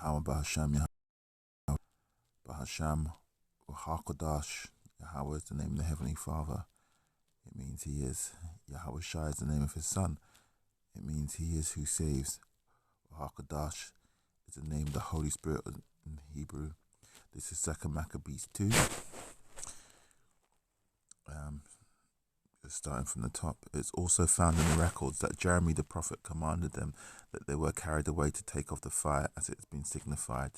Yahweh Bahasham, Yahweh Bahasham, HaKadosh. Yahweh is the name of the Heavenly Father. It means He is. Yahweh Shai is the name of His Son. It means He is who saves. HaKadosh is the name of the Holy Spirit in Hebrew. This is 2 Maccabees 2. Starting from the top, it's also found in the records that Jeremy the prophet commanded them that they were carried away to take off the fire as it has been signified,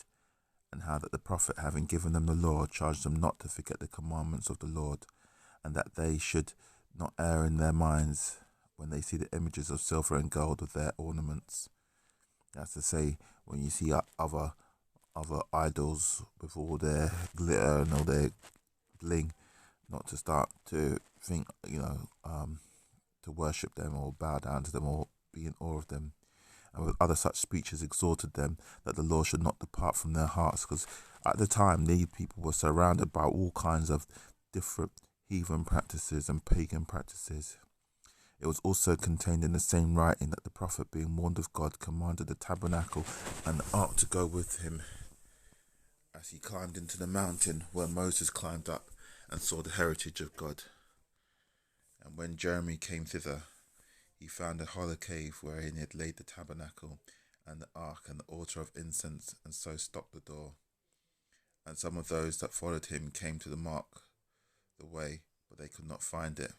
and how that the prophet, having given them the law, charged them not to forget the commandments of the Lord, and that they should not err in their minds when they see the images of silver and gold with their ornaments. That's to say, when you see other idols with all their glitter and all their bling, not to start to think, to worship them or bow down to them or be in awe of them. And with other such speeches exhorted them that the law should not depart from their hearts, because at the time these people were surrounded by all kinds of different heathen practices and pagan practices. It was also contained in the same writing that the prophet, being warned of God, commanded the tabernacle and the ark to go with him as he climbed into the mountain where Moses climbed up and saw the heritage of God. And when Jeremy came thither, he found a hollow cave wherein he had laid the tabernacle and the ark and the altar of incense, and so stopped the door. And some of those that followed him came to mark the way, but they could not find it.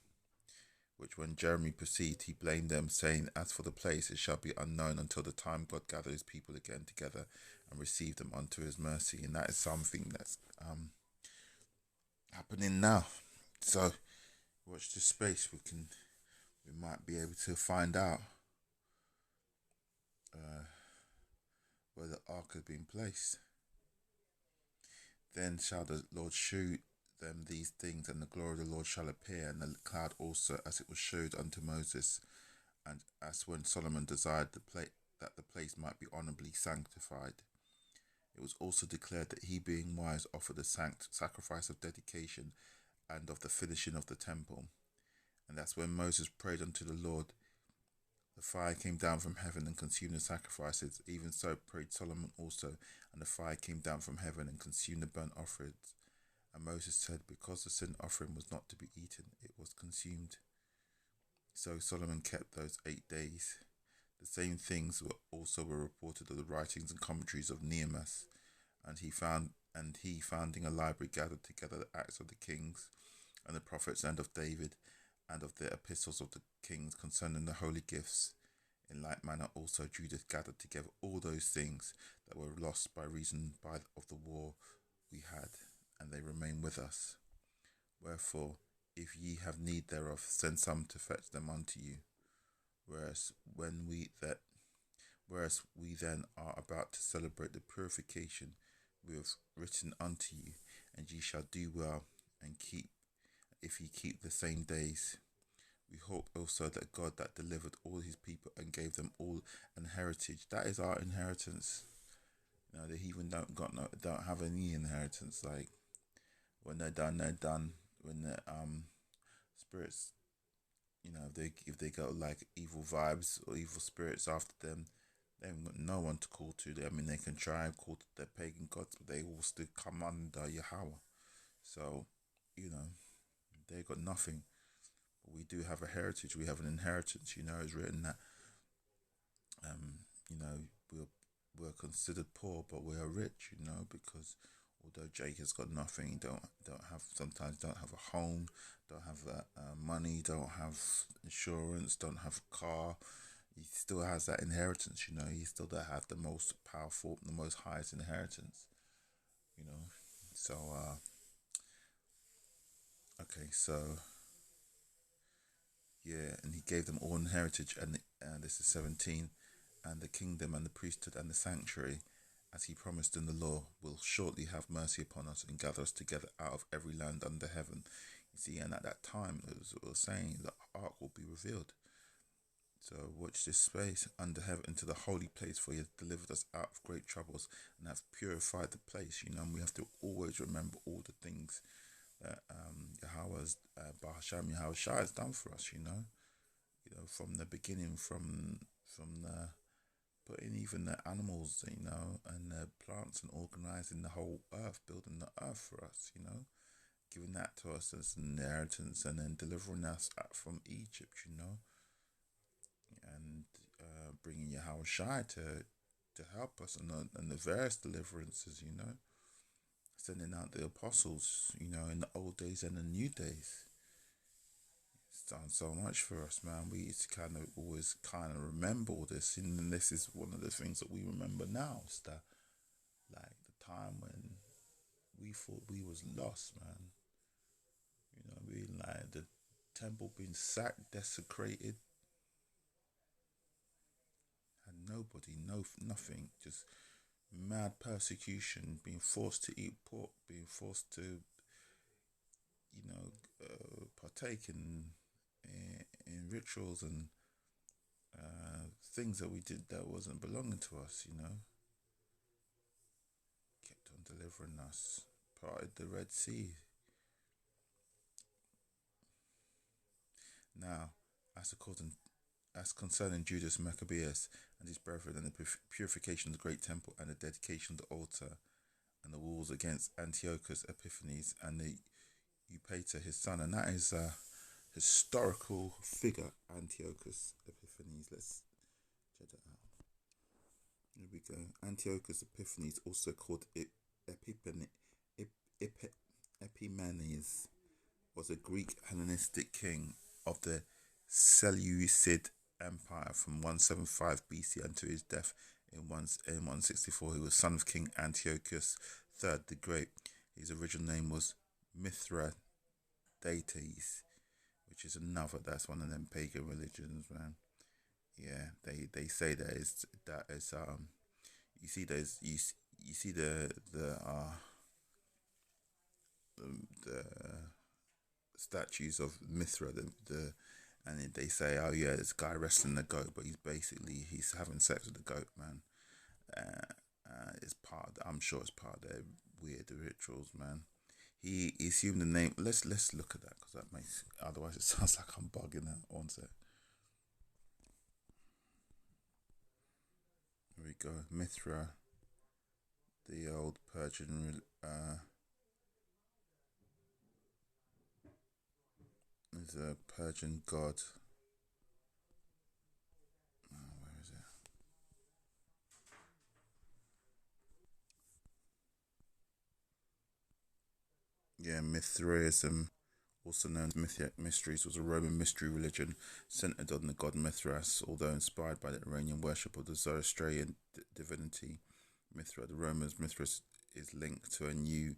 Which when Jeremy perceived, he blamed them, saying, As for the place, it shall be unknown until the time God gather his people again together and receive them unto his mercy. And that is something that's happening now. So watch this space. We might be able to find out where the ark has been placed. Then shall the Lord shew them these things, and the glory of the Lord shall appear, and the cloud also, as it was shewed unto Moses, and as when Solomon desired that the place might be honourably sanctified. It was also declared that he, being wise, offered a sacrifice of dedication and of the finishing of the temple. And that's when Moses prayed unto the Lord. The fire came down from heaven and consumed the sacrifices. Even so prayed Solomon also, and the fire came down from heaven and consumed the burnt offerings. And Moses said, because the sin offering was not to be eaten, it was consumed. So Solomon kept those 8 days. The same things were reported of the writings and commentaries of Nehemiah, and he founding a library, gathered together the acts of the kings and the prophets and of David, and of the epistles of the kings concerning the holy gifts. In like manner also Judith gathered together all those things that were lost by reason of the war we had, and they remain with us. Wherefore, if ye have need thereof, send some to fetch them unto you. Whereas we then are about to celebrate the purification, we have written unto you, and ye shall do well, and keep, if ye keep the same days. We hope also that God that delivered all his people and gave them all an heritage. That is our inheritance. The heathen don't have any inheritance. Like, when they're done, they're done. When the spirits, if they got like evil vibes or evil spirits after them, they haven't got no one to call to. They can try and call to their pagan gods, but they all still come under Yahweh. So, they got nothing. But we do have a heritage. We have an inheritance. It's written that, we're considered poor, but we are rich. Because although Jake has got nothing, sometimes don't have a home, don't have money, don't have insurance, don't have a car. He still has that inheritance. He still does have the most powerful, the most highest inheritance. So okay, so yeah, and he gave them all in heritage, and this is 17, and the kingdom and the priesthood and the sanctuary, as he promised in the law, will shortly have mercy upon us and gather us together out of every land under heaven. You see, and at that time, it was saying the ark will be revealed. So watch this space, under heaven, into the holy place, for he has delivered us out of great troubles and have purified the place. And we have to always remember all the things that Yahweh's Bahasham Yahweh Shai has done for us. From the beginning, from the putting even the animals, and the plants, and organizing the whole earth, building the earth for us, giving that to us as an inheritance, and then delivering us from Egypt, and bringing Yahweh Shai to help us, and the various deliverances, sending out the apostles, in the old days and the new days. It's done so much for us, man. We kind of always kind of remember all this, and this is one of the things that we remember now. It's that, like, the time when we thought we was lost, man. We like the temple being sacked, desecrated, had nobody, nothing, just mad persecution, being forced to eat pork, being forced to, partake in rituals and things that we did that wasn't belonging to us. Kept on delivering us, parted the Red Sea. Now, as concerning Judas Maccabeus and his brethren, and the purification of the great temple, and the dedication of the altar, and the walls against Antiochus Epiphanes and the Eupator his son, and that is a historical figure, Antiochus Epiphanes. Let's check that out. Here we go. Antiochus Epiphanes, also called Epimanes, was a Greek Hellenistic king of the Seleucid Empire from 175 BC until his death in 164. He was son of King Antiochus III the Great. His original name was Mithridates, which is that's one of them pagan religions, man. Yeah, they say that is you see you see the statues of Mithra, and they say, oh yeah, this guy wrestling the goat, but he's having sex with the goat, man. It's I'm sure it's part of their weird rituals, man. He assumed the name. Let's look at that, because that makes, otherwise it sounds like I'm bugging out. One sec. Here we go. Mithra, the old Persian is a Persian god. Where is it? Yeah, Mithraism, also known as Mysteries, was a Roman mystery religion centered on the god Mithras, although inspired by the Iranian worship of the Zoroastrian divinity Mithra. The Romans' Mithras is linked to a new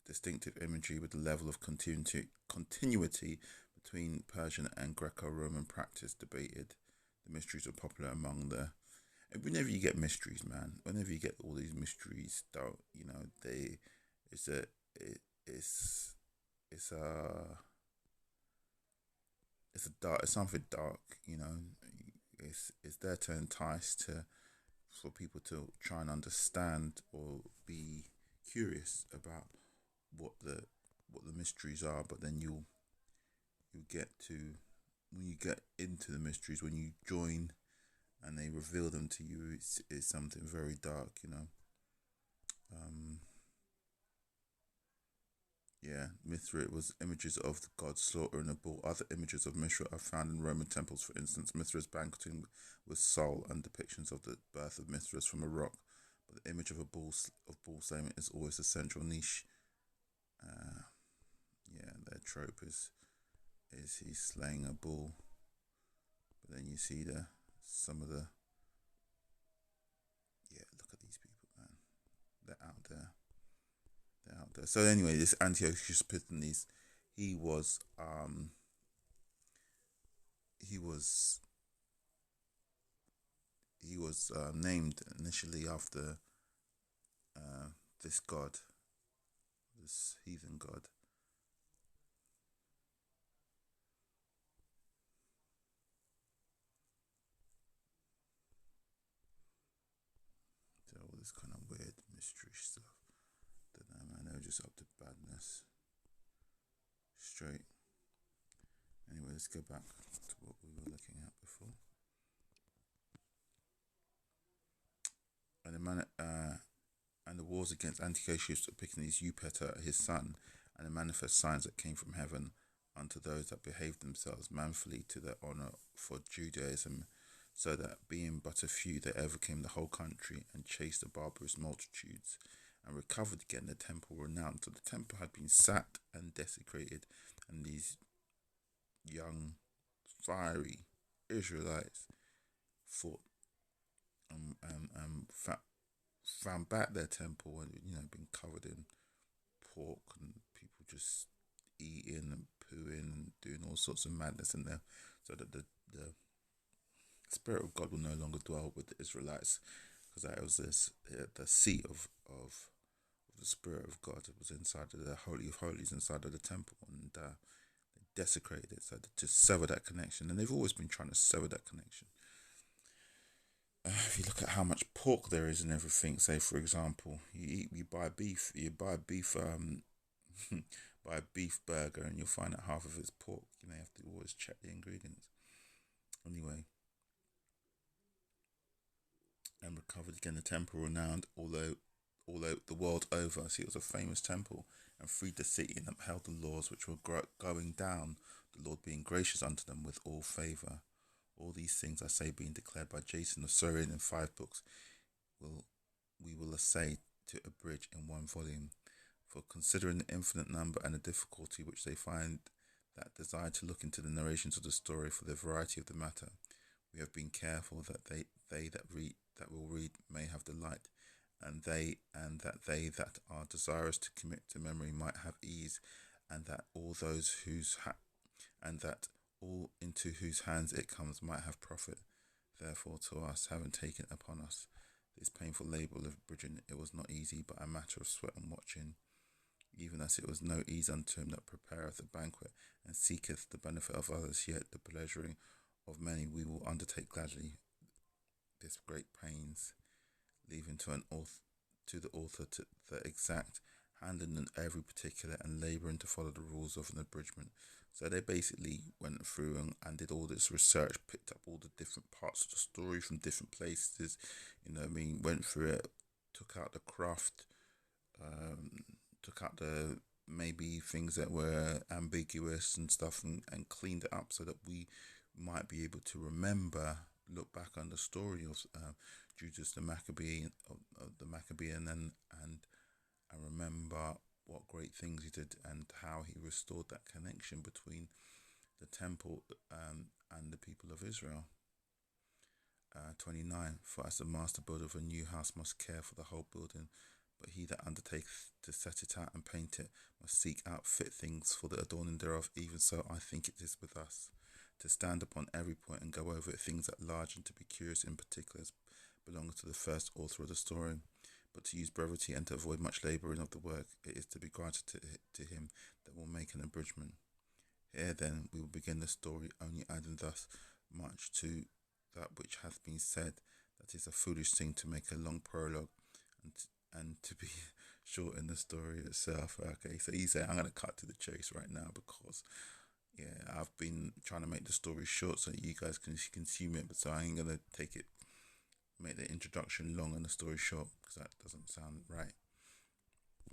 distinctive imagery with the level of continuity between Persian and Greco-Roman practice debated. The mysteries are popular among whenever you get mysteries, man, whenever you get all these mysteries, it's a it, it's a it's something dark, it's there to entice, for people to try and understand or be curious about what the mysteries are. But then you get to, when you get into the mysteries, when you join and they reveal them to you, it's something very dark. Yeah, Mithra was images of the god slaughtering a bull. Other images of Mithra are found in Roman temples. For instance, Mithra's banqueting with Sol, and depictions of the birth of Mithras from a rock. But the image of bull slaying is always a central niche. Yeah, their trope is he's slaying a bull. But then you see some of the, yeah, look at these people, man. They're out there. They're out there. So anyway, this Antiochus Epiphanes, he was he was named initially after this god, this heathen god. So all this kind of weird mystery stuff. Don't know, man. They were just up to badness. Straight. Anyway, let's go back to what we were looking at before. and the and the wars against Antiochus Epiphanes Eupator his son, and the manifest signs that came from heaven unto those that behaved themselves manfully to their honour for Judaism, so that being but a few they overcame the whole country and chased the barbarous multitudes, and recovered again the temple renowned. So the temple had been sacked and desecrated, and these young, fiery Israelites fought and found back their temple, and been covered in pork and people just eating and pooing and doing all sorts of madness in there, so that the Spirit of God will no longer dwell with the Israelites, because that was the seat of the Spirit of God. It was inside of the Holy of Holies, inside of the temple, and they desecrated it, so to sever that connection. And they've always been trying to sever that connection. If you look at how much pork there is in everything, say for example, you buy beef, buy a beef burger, and you'll find that half of it's pork. You have to always check the ingredients. Anyway, and recovered again the temple renowned all the world over. See, it was a famous temple, and freed the city and upheld the laws which were going down, the Lord being gracious unto them with all favour. All these things, I say, being declared by Jason of Syrian in 5 books, we will essay to abridge in 1 volume. For considering the infinite number and the difficulty which they find that desire to look into the narrations of the story for the variety of the matter, we have been careful that they that will read may have delight, and that they that are desirous to commit to memory might have ease, and that all those all into whose hands it comes might have profit. Therefore, to us, having taken upon us this painful labour of bridging, it was not easy, but a matter of sweat and watching, even as it was no ease unto him that prepareth the banquet and seeketh the benefit of others, yet the pleasuring of many we will undertake gladly this great pains, leaving to the author to the exact handling in every particular and labouring to follow the rules of an abridgment. So they basically went through and did all this research, picked up all the different parts of the story from different places, went through it, took out the craft, took out the maybe things that were ambiguous and stuff, and cleaned it up so that we might be able to look back on the story of Judas the Maccabean, and remember what great things he did and how he restored that connection between the temple and the people of Israel. 29. For as the master builder of a new house must care for the whole building, but he that undertakes to set it out and paint it must seek out fit things for the adorning thereof. Even so I think it is with us, to stand upon every point and go over things at large, and to be curious in particulars belongs to the first author of the story. But to use brevity and to avoid much labouring of the work, it is to be granted to him that will make an abridgment. Here then we will begin the story, only adding thus much to that which hath been said, that is a foolish thing to make a long prologue, and to be short in the story itself. Okay, so he said, I'm going to cut to the chase right now, because I've been trying to make the story short so you guys can consume it, but so I ain't going to make the introduction long and the story short, because that doesn't sound right.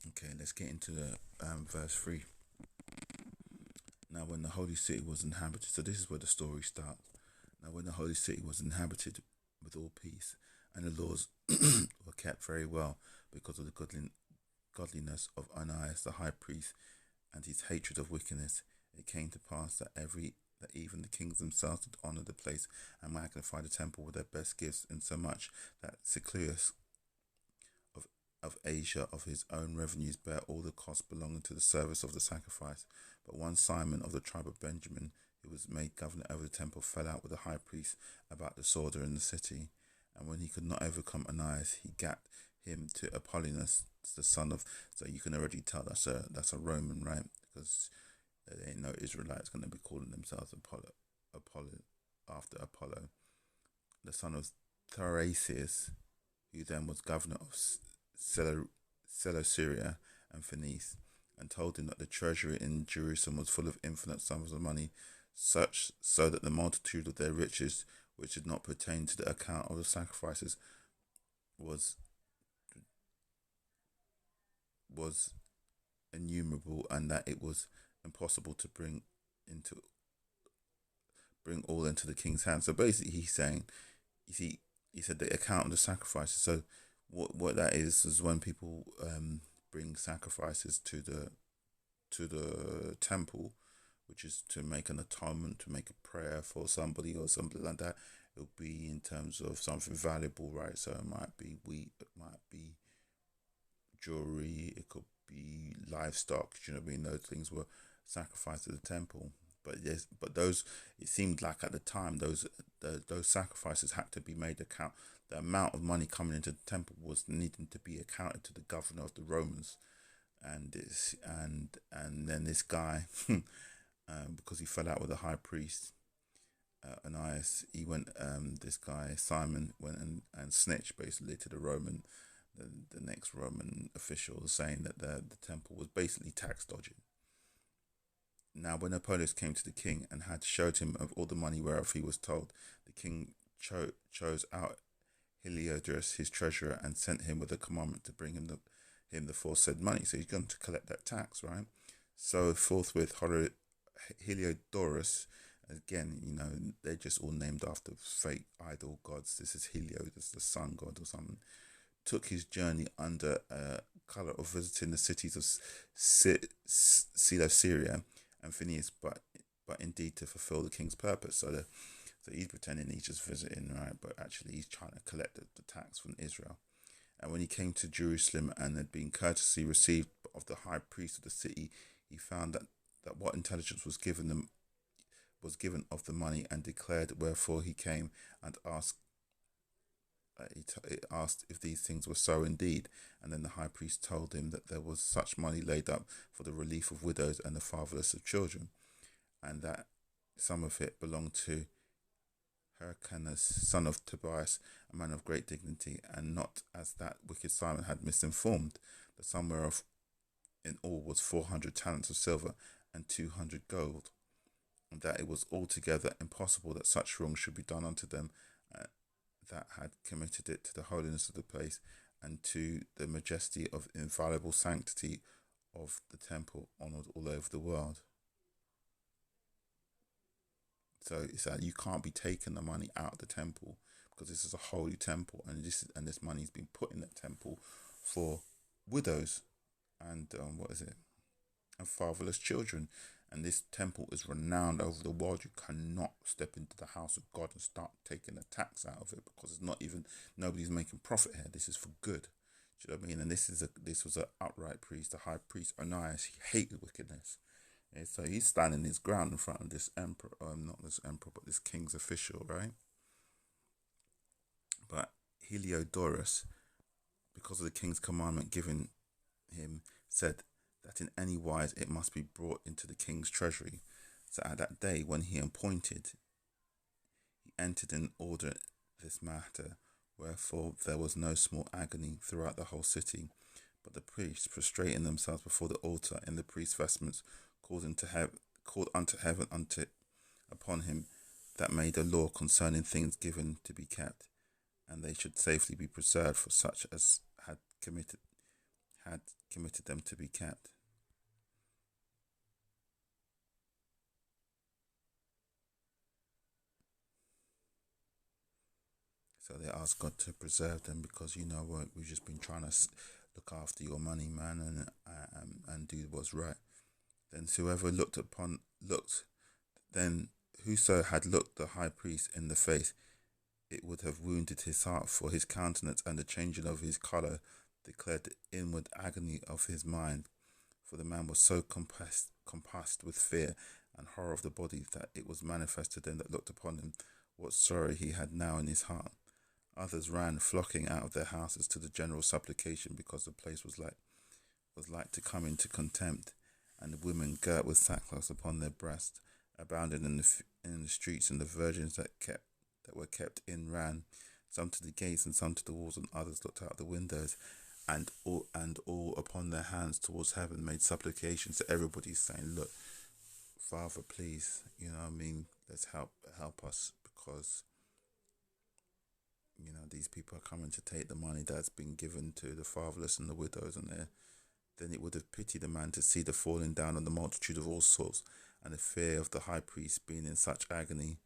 Okay, let's get into the verse 3. Now when the holy city was inhabited, so this is where the story starts. Now when the holy city was inhabited with all peace, and the laws were kept very well, because of the godliness of Ananias the high priest, and his hatred of wickedness, it came to pass that even the kings themselves did honour the place and magnify the temple with their best gifts, insomuch that Seclus of Asia of his own revenues bare all the costs belonging to the service of the sacrifice. But one Simon of the tribe of Benjamin, who was made governor over the temple, fell out with the high priest about disorder in the city. And when he could not overcome Ananias, he gat him to Apollonius, the son of. So you can already tell that's a Roman, right? Because there ain't no Israelites going to be calling themselves Apollo after Apollo, the son of Tharasius, who then was governor of Seleucia and Phoenice, and told him that the treasury in Jerusalem was full of infinite sums of money, such so that the multitude of their riches, which did not pertain to the account of the sacrifices, was was innumerable, and that it was impossible to into bring all into the king's hands. So basically, he's saying, you see, he said the account of the sacrifices. So what that is when people bring sacrifices to the temple, which is to make an atonement, to make a prayer for somebody or something like that. It'll be in terms of something valuable, right? So it might be wheat, it might be jewelry, it could be livestock. You know what I mean? Those things were sacrificed to the temple. But yes, but those, it seemed like at the time those sacrifices had to be made account. The amount of money coming into the temple was needing to be accounted to the governor of the Romans, and this and then this guy, because he fell out with the high priest, Ananias, he went. This guy Simon went and snitched basically to the Roman, the next Roman official, saying that the temple was basically tax dodging. Now, when Apollos came to the king and had showed him of all the money whereof he was told, the king chose out Heliodorus his treasurer and sent him with a commandment to bring him the foresaid money. So he's going to collect that tax, right? So forthwith Heliodorus, again, you know, they're just all named after fake idol gods. This is Helios, the sun god or something. Took his journey under colour of visiting the cities of Syria and Phineas, but indeed to fulfill the king's purpose. So he's pretending he's just visiting, right? But actually he's trying to collect the tax from Israel. And when he came to Jerusalem and had been courteously received of the high priest of the city, he found that what intelligence was given of the money, and declared wherefore he came, and asked if these things were so indeed. And then the high priest told him that there was such money laid up for the relief of widows and the fatherless of children, and that some of it belonged to Hyrcanus, son of Tobias, a man of great dignity, and not as that wicked Simon had misinformed. The sum whereof in all was 400 talents of silver and 200 gold, and that it was altogether impossible that such wrong should be done unto them that had committed it to the holiness of the place and to the majesty of inviolable sanctity of the temple honoured all over the world. So it's that you can't be taking the money out of the temple, because this is a holy temple, and this money has been put in the temple for widows and and fatherless children. And this temple is renowned over the world. You cannot step into the house of God and start taking a tax out of it, because it's not even, nobody's making profit here. This is for good. Do you know what I mean? And this was an upright priest, the high priest Ananias. He hated wickedness. Yeah, so he's standing his ground in front of this emperor, not this emperor, but this king's official, right? But Heliodorus, because of the king's commandment given him, said that in any wise it must be brought into the king's treasury. So at that day when he appointed, he entered in order this matter, wherefore there was no small agony throughout the whole city. But the priests, prostrating themselves before the altar in the priest's vestments, called unto heaven upon him that made a law concerning things given to be kept, and they should safely be preserved for such as had committed them to be kept. So they asked God to preserve them, because we've just been trying to look after your money, man, and do what's right. Then whoso had looked the high priest in the face, it would have wounded his heart, for his countenance and the changing of his colour declared the inward agony of his mind. For the man was so compassed with fear and horror of the body, that it was manifest to them that looked upon him what sorrow he had now in his heart. Others ran flocking out of their houses to the general supplication, because the place was like to come into contempt. And the women girt with sackcloth upon their breasts abounded in the streets, and the virgins that were kept in ran, some to the gates and some to the walls, and others looked out the windows, and all upon their hands towards heaven made supplications to everybody, saying, "Look, Father, please, let's help us, because these people are coming to take the money that's been given to the fatherless and the widows, and then it would have pitied the man to see the falling down of the multitude of all sorts, and the fear of the high priest being in such agony.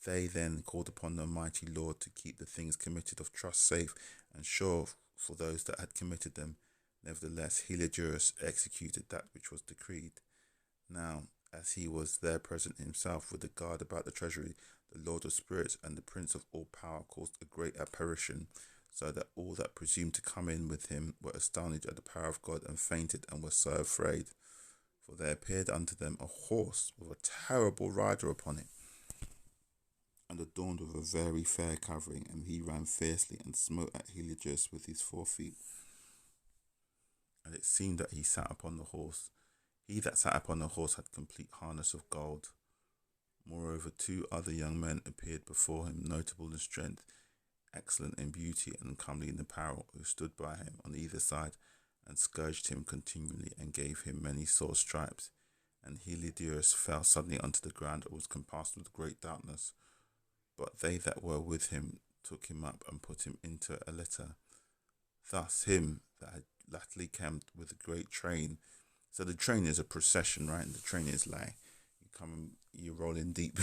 They then called upon the mighty Lord to keep the things committed of trust safe and sure for those that had committed them. Nevertheless, Heliodorus executed that which was decreed. Now, as he was there present himself with the guard about the treasury, the Lord of spirits and the Prince of all power caused a great apparition, so that all that presumed to come in with him were astonished at the power of God and fainted and were so afraid. For there appeared unto them a horse with a terrible rider upon it, and adorned with a very fair covering, and he ran fiercely and smote at Heliodorus with his 4 feet. And it seemed that he sat upon the horse. He that sat upon the horse had complete harness of gold. Moreover, 2 other young men appeared before him, notable in strength, excellent in beauty, and comely in apparel, who stood by him on either side, and scourged him continually, and gave him many sore stripes. And Heliodorus fell suddenly unto the ground, and was compassed with great darkness. But they that were with him took him up, and put him into a litter. Thus him that had latterly come with a great train. So the train is a procession, right? And the train is like, you're rolling deep.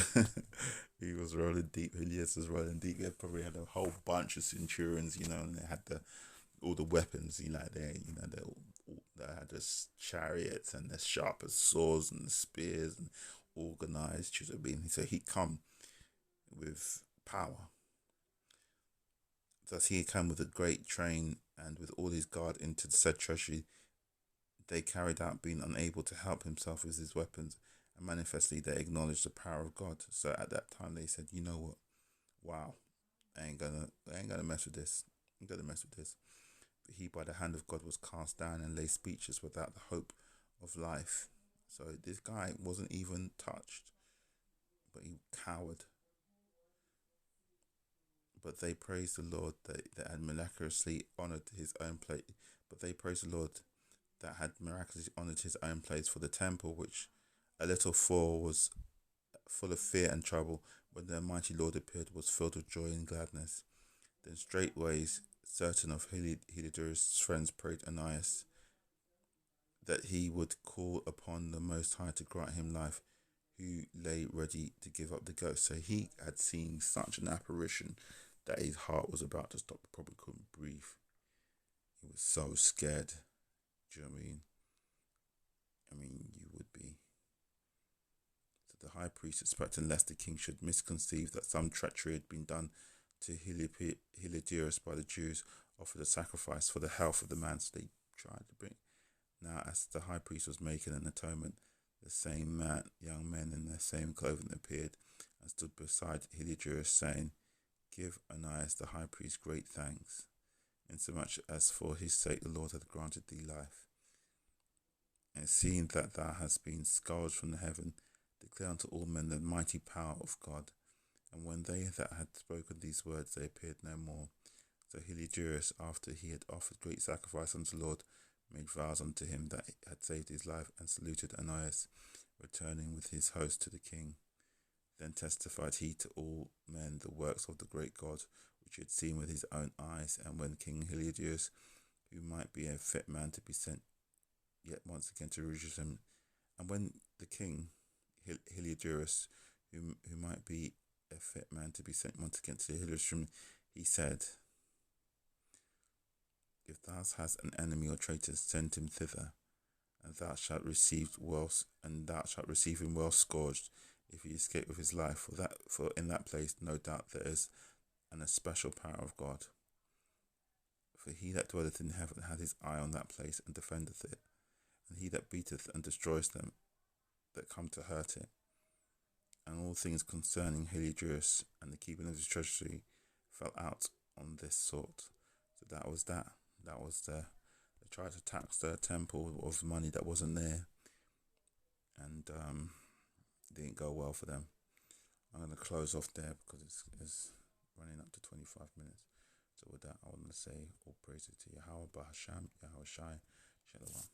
He was rolling deep. Helios was rolling deep. They probably had a whole bunch of centurions, and they had all the weapons, they had the chariots and the sharp as swords and the spears and organized. So he come with power. Thus he came with a great train, and with all his guard into the said treasury. They carried out, being unable to help himself with his weapons, and manifestly they acknowledged the power of God. So at that time they said, you know what? Wow, I ain't gonna mess with this. I'm gonna mess with this. But he, by the hand of God, was cast down and lay speechless without the hope of life. So this guy wasn't even touched, but he cowered. But they praised the Lord that had miraculously honoured his own place. But they praised the Lord that had miraculously honoured his own place, for the temple, which a little for was full of fear and trouble, when the mighty Lord appeared, was filled with joy and gladness. Then straightways certain of Heliodorus' friends prayed Ananias that he would call upon the Most High to grant him life, who lay ready to give up the ghost. So he had seen such an apparition that his heart was about to stop. He probably couldn't breathe. He was so scared. Do you know what I mean? You would be. So the high priest, expecting lest the king should misconceive that some treachery had been done to Heliodorus by the Jews, offered a sacrifice for the health of the man. So they tried to bring. Now, as the high priest was making an atonement, the same young men in their same clothing appeared and stood beside Heliodorus, saying, Give Ananias the high priest great thanks, insomuch as for his sake the Lord hath granted thee life. And seeing that thou hast been scourged from the heaven, declare unto all men the mighty power of God. And when they that had spoken these words, they appeared no more. So Heliodorus, after he had offered great sacrifice unto the Lord, made vows unto him that had saved his life, and saluted Ananias, returning with his host to the king. Then testified he to all men the works of the great God, which he had seen with his own eyes. And when King Heliodorus, who might be a fit man to be sent yet once again to Jerusalem, and when the king Heliodorus, who might be a fit man to be sent once again to Jerusalem, he said, If thou hast an enemy or traitor, send him thither, and thou shalt receive him well scourged, if he escape with his life. For in that place no doubt there is an especial power of God. For he that dwelleth in heaven hath his eye on that place, and defendeth it. And he that beateth and destroys them that come to hurt it. And all things concerning Heliodorus and the keeping of his treasury fell out on this sort. So that was that. They tried to tax the temple of money that wasn't there, and it didn't go well for them. I'm going to close off there because it's running up to 25 minutes. So with that, I want to say all praises to Yahweh, Bahasham, Yahweh Shai, Shalom.